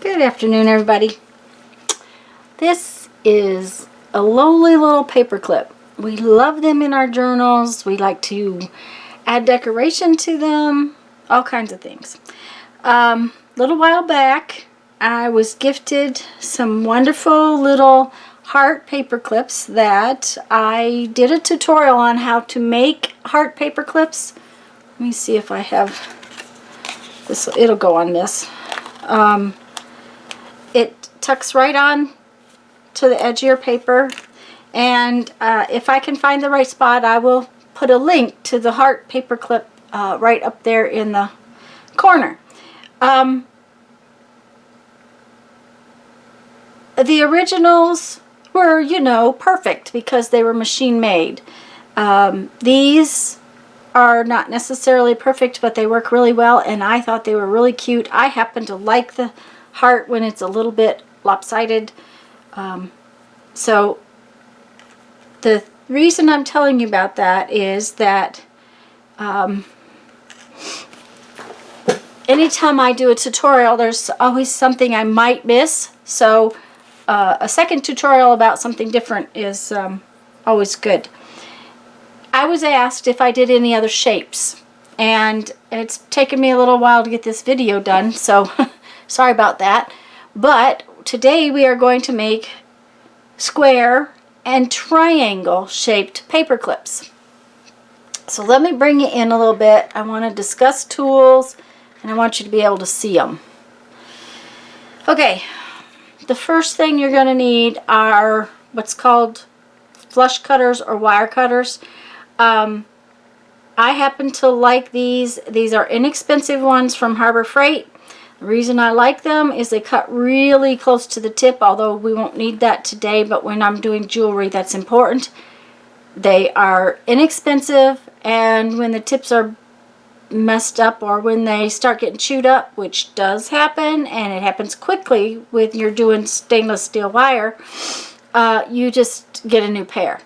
Good afternoon, everybody. This is a lowly little paperclip. We love them in our journals. We like to add decoration to them, all kinds of things. Little while back, I was gifted some wonderful little heart paperclips that I did a tutorial on how to make heart paperclips. Let me see if I have this. It'll go on this. It tucks right on to the edge of your paper, and if I can find the right spot, I will put a link to the heart paperclip right up there in the corner. The originals were, you know, perfect because they were machine made. These are not necessarily perfect, but they work really well, and I thought they were really cute. I happen to like the heart when it's a little bit lopsided. So the reason I'm telling you about that is that anytime I do a tutorial, there's always something I might miss. So a second tutorial about something different is always good. I was asked if I did any other shapes, and it's taken me a little while to get this video done, so sorry about that. But today we are going to make square and triangle shaped paper clips. So let me bring you in a little bit. I want to discuss tools, and I want you to be able to see them. Okay, the first thing you're going to need are what's called flush cutters or wire cutters. I happen to like these. These are inexpensive ones from Harbor Freight. The reason I like them is they cut really close to the tip, although we won't need that today, but when I'm doing jewelry, that's important. They are inexpensive, and when the tips are messed up or when they start getting chewed up, which does happen, and it happens quickly when you're doing stainless steel wire, you just get a new pair.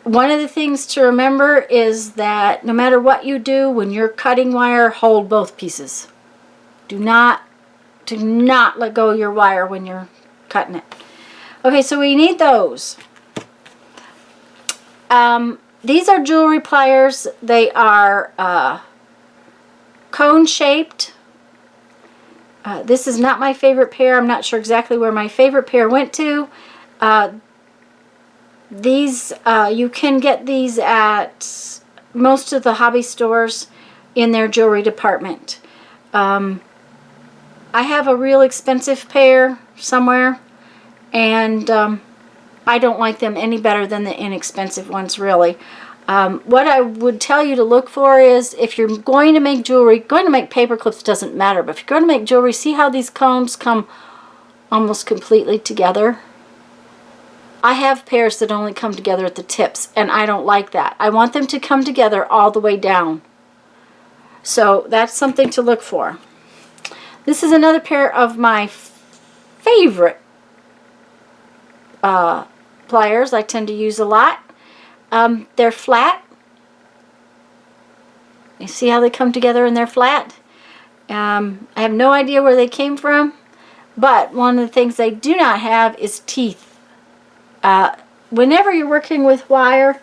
One of the things to remember is that no matter what you do, when you're cutting wire, hold both pieces. Do not let go of your wire when you're cutting it. Okay, so we need those. These are jewelry pliers. They are cone shaped. This is not my favorite pair. I'm not sure exactly where my favorite pair went to. These you can get these at most of the hobby stores in their jewelry department. I have a real expensive pair somewhere, and I don't like them any better than the inexpensive ones, really. What I would tell you to look for is, if you're going to make jewelry, going to make paper clips doesn't matter, but if you're going to make jewelry, see how these cones come almost completely together? I have pairs that only come together at the tips, and I don't like that. I want them to come together all the way down. So that's something to look for. This is another pair of my favorite pliers I tend to use a lot. They're flat. You see how they come together and they're flat? I have no idea where they came from, but one of the things they do not have is teeth. Whenever you're working with wire,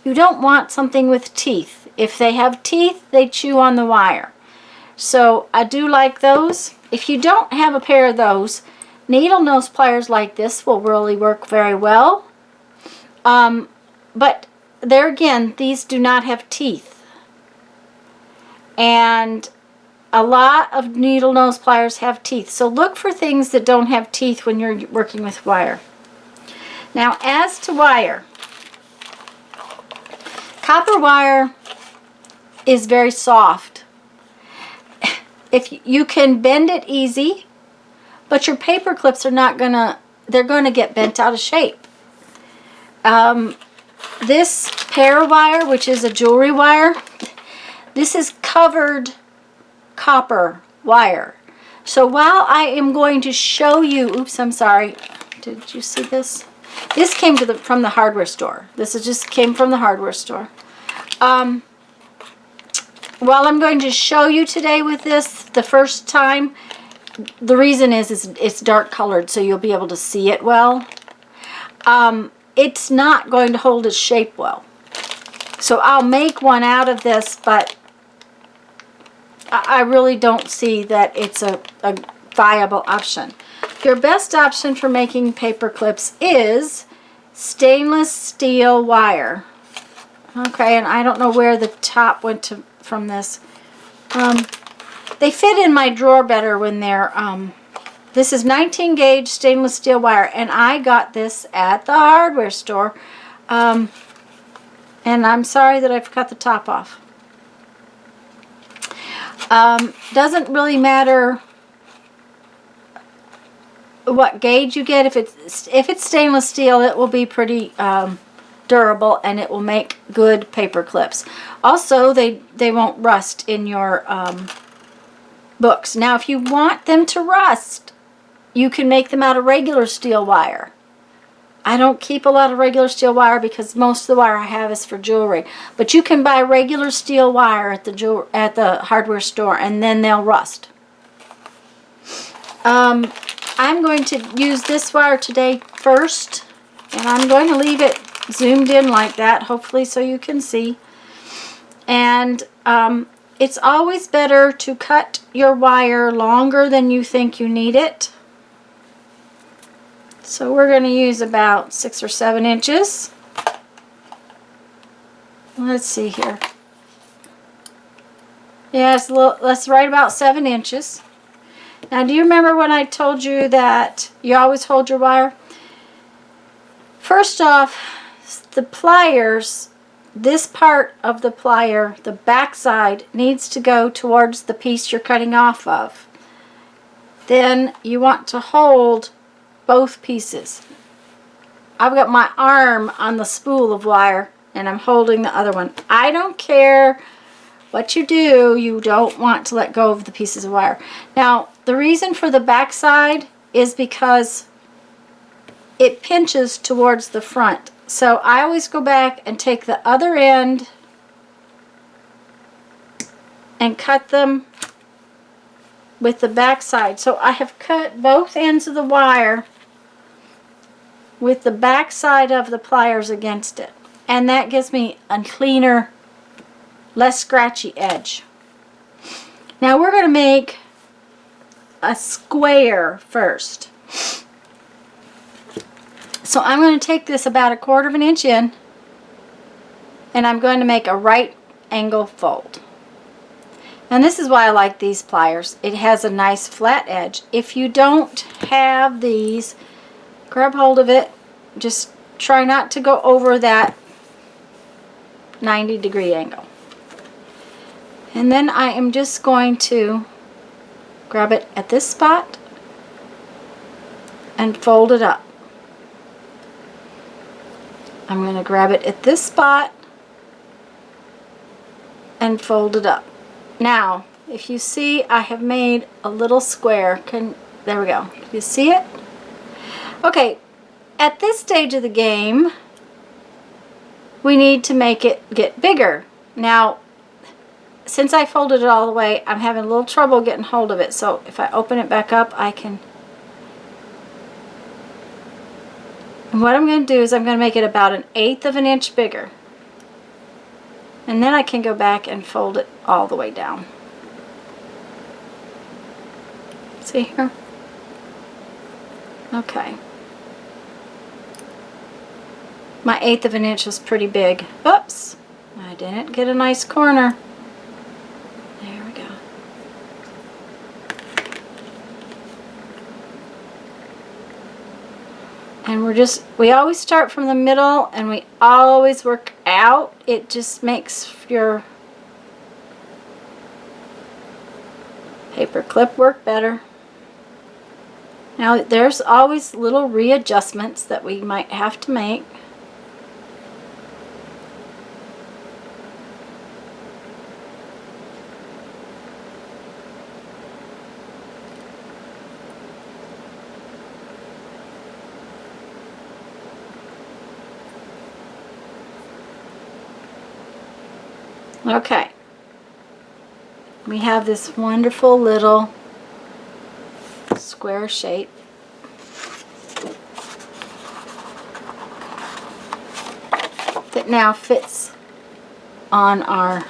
you don't want something with teeth. If they have teeth, they chew on the wire. So I do like those. If you don't have a pair of those, needle nose pliers like this will really work very well. But there again, these do not have teeth. And a lot of needle nose pliers have teeth. So look for things that don't have teeth when you're working with wire. Now, as to wire, copper wire is very soft. If you can bend it easy, but your paper clips are not they're gonna get bent out of shape. This pear wire, which is a jewelry wire, this is covered copper wire. So while I am going to show you, oops, I'm sorry, did you see this? This came from the hardware store. This just came from the hardware store. while I'm going to show you today with this the first time, the reason is it's dark colored, so you'll be able to see it well. It's not going to hold its shape well. So I'll make one out of this, but I really don't see that it's a viable option. Your best option for making paper clips is stainless steel wire. Okay, and I don't know where the top went to from this. They fit in my drawer better when they're, this is 19 gauge stainless steel wire, and I got this at the hardware store. And I'm sorry that I've cut the top off. Doesn't really matter what gauge you get. If it's stainless steel, it will be pretty durable, and it will make good paper clips. Also, they won't rust in your books. Now, if you want them to rust, you can make them out of regular steel wire. I don't keep a lot of regular steel wire because most of the wire I have is for jewelry. But you can buy regular steel wire at the hardware store, and then they'll rust. I'm going to use this wire today first, and I'm going to leave it zoomed in like that, hopefully so you can see. And it's always better to cut your wire longer than you think you need it. So we're going to use about 6 or 7 inches. Let's see here. Yeah, that's right about 7 inches. Now, do you remember when I told you that you always hold your wire? First off, the pliers, this part of the plier, the back side, needs to go towards the piece you're cutting off of. Then you want to hold both pieces. I've got my arm on the spool of wire, and I'm holding the other one. I don't care what you do, you don't want to let go of the pieces of wire. Now, the reason for the back side is because it pinches towards the front. So I always go back and take the other end and cut them with the back side. So I have cut both ends of the wire with the back side of the pliers against it. And that gives me a cleaner, less scratchy edge. Now we're going to make a square first. So I'm going to take this about 1/4 inch in, and I'm going to make a right angle fold. And this is why I like these pliers. It has a nice flat edge. If you don't have these, grab hold of it. Just try not to go over that 90-degree angle. And then I am just going to grab it at this spot and fold it up. I'm going to grab it at this spot and fold it up. Now, if you see, I have made a little square. There we go. Can you see it? Okay, at this stage of the game, we need to make it get bigger. Now, since I folded it all the way, I'm having a little trouble getting hold of it. So if I open it back up, I can. And what I'm going to do is I'm going to make it about 1/8 of an inch bigger. And then I can go back and fold it all the way down. See here? Okay. My 1/8 of an inch is pretty big. Oops! I didn't get a nice corner. There we go. And we always start from the middle, and we always work out. It just makes your paper clip work better. Now, there's always little readjustments that we might have to make. Okay. we have this wonderful little square shape. That now fits on our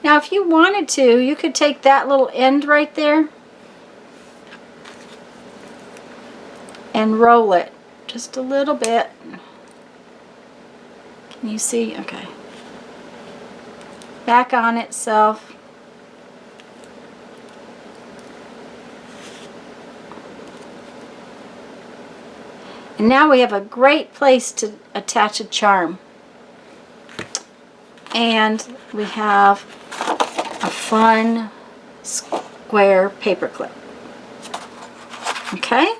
Now if you wanted to, you could take that little end right there and roll it just a little bit. Can you see? Okay. Back on itself. And now we have a great place to attach a charm. And we have a fun square paper clip. Okay?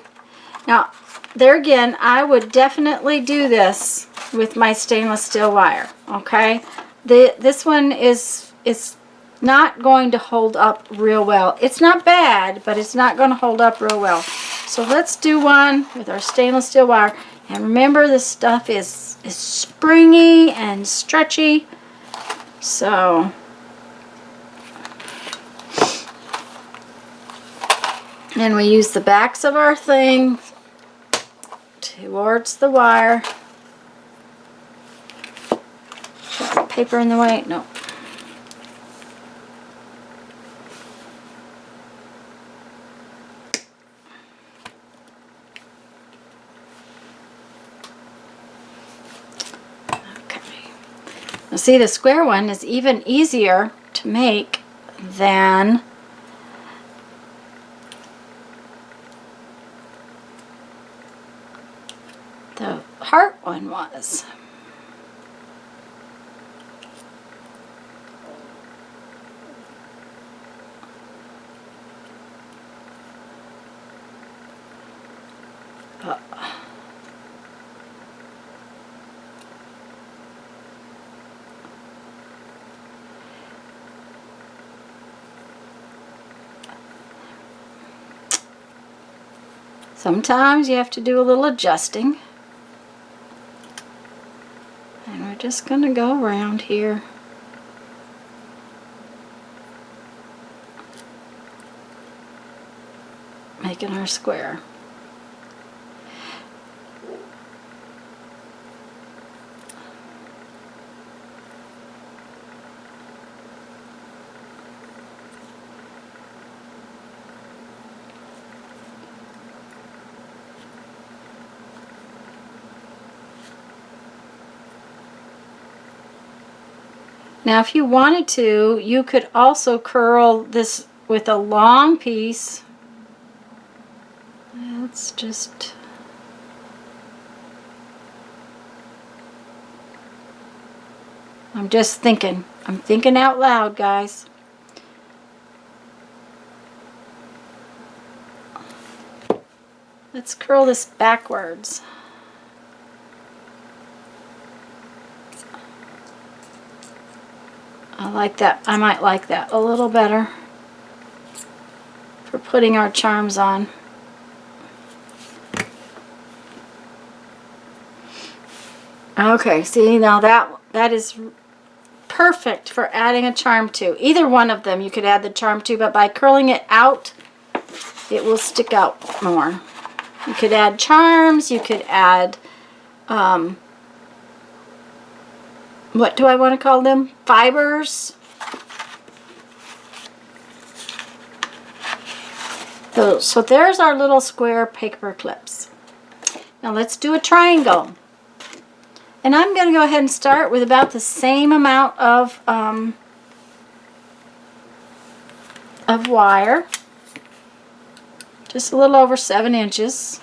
Now, there again, I would definitely do this with my stainless steel wire. Okay? This one is not going to hold up real well. It's not bad, but it's not going to hold up real well. So let's do one with our stainless steel wire. And remember, this stuff is springy and stretchy. So, and we use the backs of our thing towards the wire. Paper in the way? No. Now see, the square one is even easier to make than the heart one was. Sometimes you have to do a little adjusting. And we're just going to go around here. Making our square. Now if you wanted to, you could also curl this with a long piece. Let's just... I'm just thinking. I'm thinking out loud, guys. Let's curl this backwards. I like that. I might like that a little better for putting our charms on. Okay, see, now that is perfect for adding a charm to. Either one of them you could add the charm to, but by curling it out, it will stick out more. You could add charms, you could add, what do I want to call them? Fibers. So there's our little square paper clips. Now let's do a triangle. And I'm going to go ahead and start with about the same amount of wire. Just a little over 7 inches.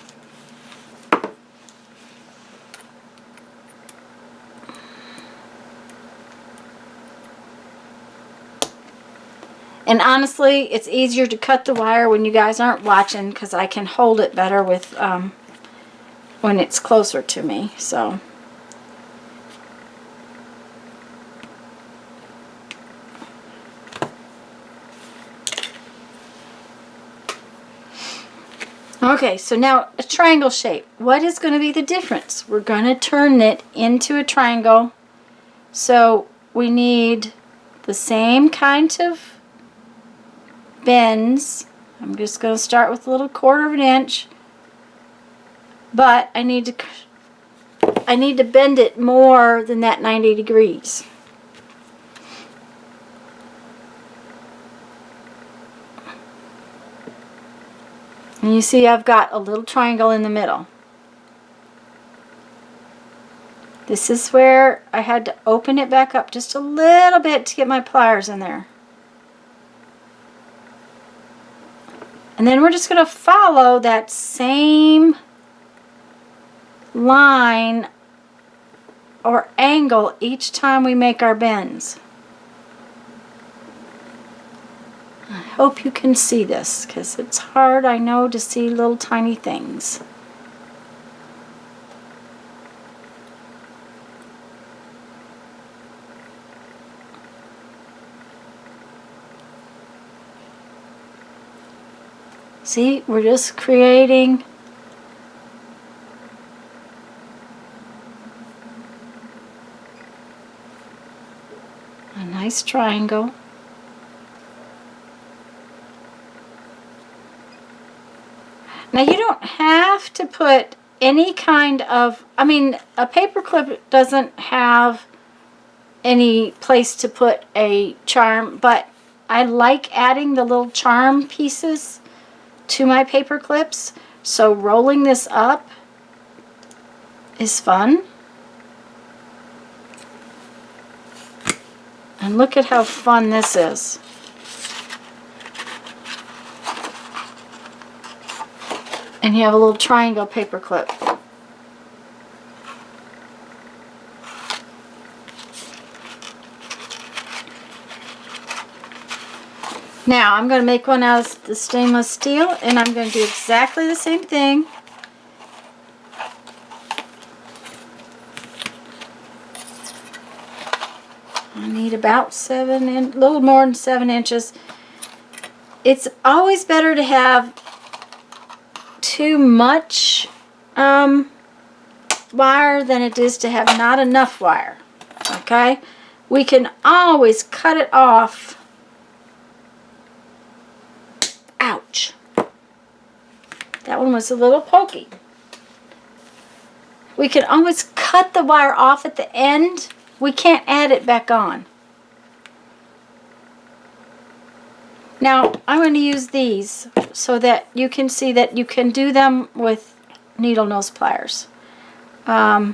And honestly, it's easier to cut the wire when you guys aren't watching because I can hold it better with when it's closer to me. So. Okay, so now a triangle shape. What is going to be the difference? We're going to turn it into a triangle So we need the same kind of bends. I'm just going to start with a little 1/4 of an inch, but I need to bend it more than that 90 degrees. And you see I've got a little triangle in the middle. This is where I had to open it back up just a little bit to get my pliers in there. And then we're just going to follow that same line or angle each time we make our bends. I hope you can see this, because it's hard, I know, to see little tiny things. See, we're just creating a nice triangle. Now you don't have to put any kind of, I mean, a paper clip doesn't have any place to put a charm, but I like adding the little charm pieces to my paper clips, so rolling this up is fun. And look at how fun this is. And you have a little triangle paper clip. Now I'm going to make one out of the stainless steel, and I'm going to do exactly the same thing. I need about a little more than 7 inches. It's always better to have too much wire than it is to have not enough wire. Okay? We can always cut it off. Ouch. That one was a little pokey. We can always cut the wire off at the end. We can't add it back on. Now, I'm going to use these so that you can see that you can do them with needle nose pliers. I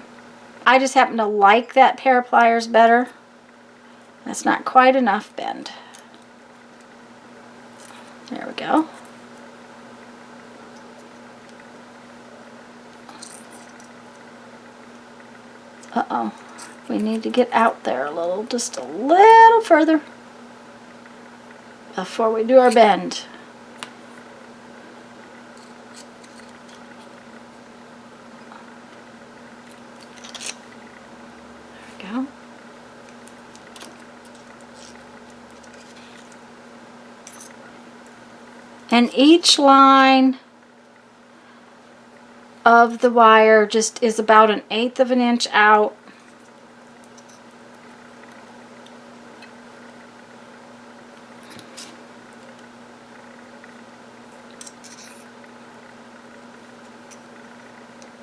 just happen to like that pair of pliers better. That's not quite enough bend. There we go. Uh-oh. We need to get out there a little, just a little further before we do our bend. There we go. And each line of the wire just is about 1/8 of an inch out.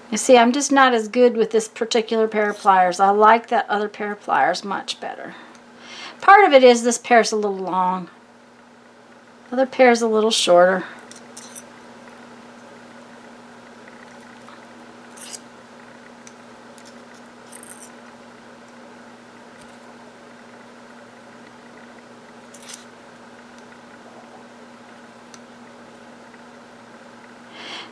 You see, I'm just not as good with this particular pair of pliers. I like that other pair of pliers much better. Part of it is this pair's a little long. Other pair's a little shorter.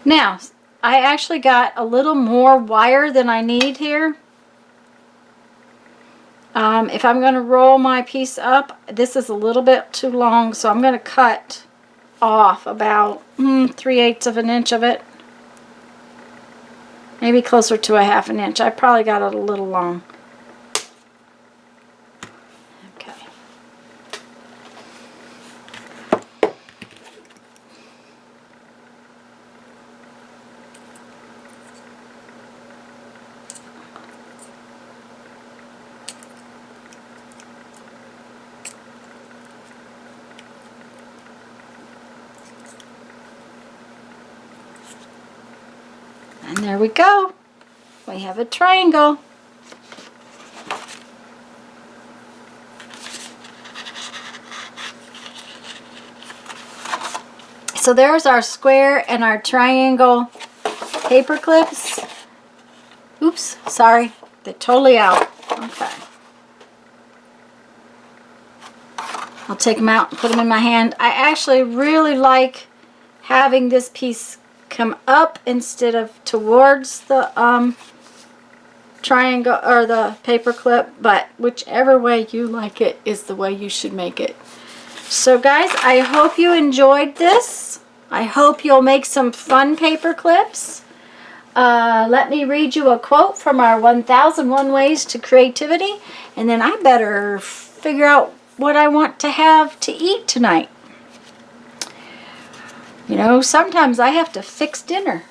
Now, I actually got a little more wire than I need here. If I'm going to roll my piece up, this is a little bit too long, so I'm going to cut off about 3/8 of an inch of it. Maybe closer to 1/2 an inch. I probably got it a little long. Okay. And there we go. We have a triangle. So there's our square and our triangle paper clips. Oops, sorry. They're totally out. Okay. I'll take them out and put them in my hand. I actually really like having this piece come up instead of towards the triangle or the paper clip, but whichever way you like it is the way you should make it. So guys, I hope you enjoyed this. I hope you'll make some fun paper clips. Let me read you a quote from our 1001 Ways to Creativity, and then I better figure out what I want to have to eat tonight. You know, sometimes I have to fix dinner.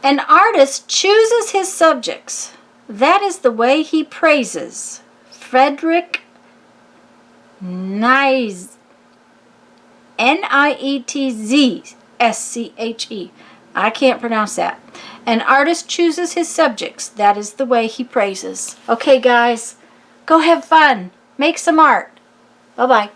An artist chooses his subjects. That is the way he praises. Frederick Nietzsche. Nietzsche. I can't pronounce that. An artist chooses his subjects. That is the way he praises. Okay, guys, go have fun. Make some art. Bye-bye.